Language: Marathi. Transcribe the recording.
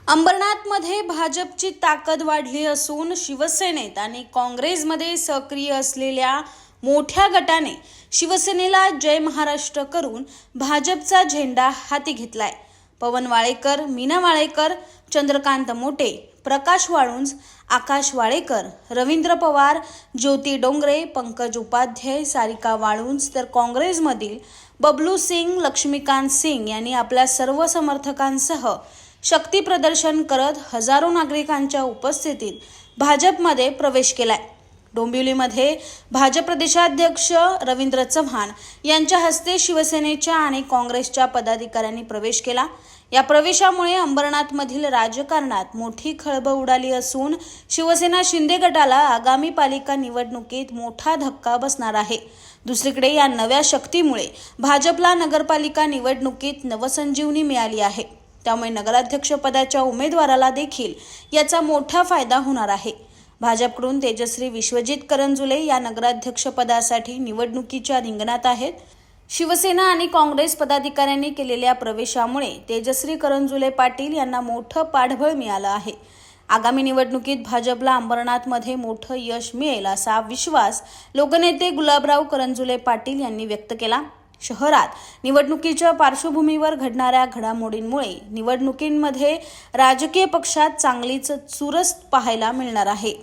अंबरनाथमध्ये भाजपची ताकद वाढली असून शिवसेनेत आणि काँग्रेसमध्ये सक्रिय असलेल्या मोठ्या गटाने शिवसेनेला जय महाराष्ट्र करून भाजपचा झेंडा हाती घेतलाय. पवन वाळेकर, मीना वाळेकर, चंद्रकांत मोटे, प्रकाश वाळुंज, आकाश वाळेकर, रवींद्र पवार, ज्योती डोंगरे, पंकज उपाध्याय, सारिका वाळुंज तर काँग्रेसमधील बबलू सिंग, लक्ष्मीकांत सिंग यांनी आपल्या सर्व समर्थकांसह शक्ती प्रदर्शन करत हजारो नागरिकांच्या उपस्थितीत भाजपमध्ये प्रवेश केलाय. डोंबिवलीमध्ये भाजप प्रदेशाध्यक्ष रवींद्र चव्हाण यांच्या हस्ते शिवसेनेच्या आणि काँग्रेसच्या पदाधिकाऱ्यांनी प्रवेश केला. या प्रवेशामुळे अंबरनाथमधील राजकारणात मोठी खळबळ उडाली असून शिवसेना शिंदे गटाला आगामी पालिका निवडणुकीत मोठा धक्का बसणार आहे. दुसरीकडे या नव्या शक्तीमुळे भाजपला नगरपालिका निवडणुकीत नवसंजीवनी मिळाली आहे. त्यामुळे नगराध्यक्ष पदाच्या उमेदवाराला देखील याचा मोठा फायदा होणार आहे. भाजपकडून तेजश्री विश्वजित करंजुले या नगराध्यक्ष पदासाठी निवडणुकीच्या रिंगणात आहेत. शिवसेना आणि काँग्रेस पदाधिकाऱ्यांनी केलेल्या प्रवेशामुळे तेजश्री करंजुले पाटील यांना मोठं पाठबळ मिळालं आहे. आगामी निवडणुकीत भाजपला अंबरनाथमध्ये मोठं यश मिळेल असा विश्वास लोकनेते गुलाबराव करंजुले पाटील यांनी व्यक्त केला. शहरात निवडणुकीच्या पार्श्वभूमीवर घडणाऱ्या घडामोडींमुळे निवडणुकींमध्ये राजकीय पक्षात चांगलीच चुरस पाहायला मिळणार आहे.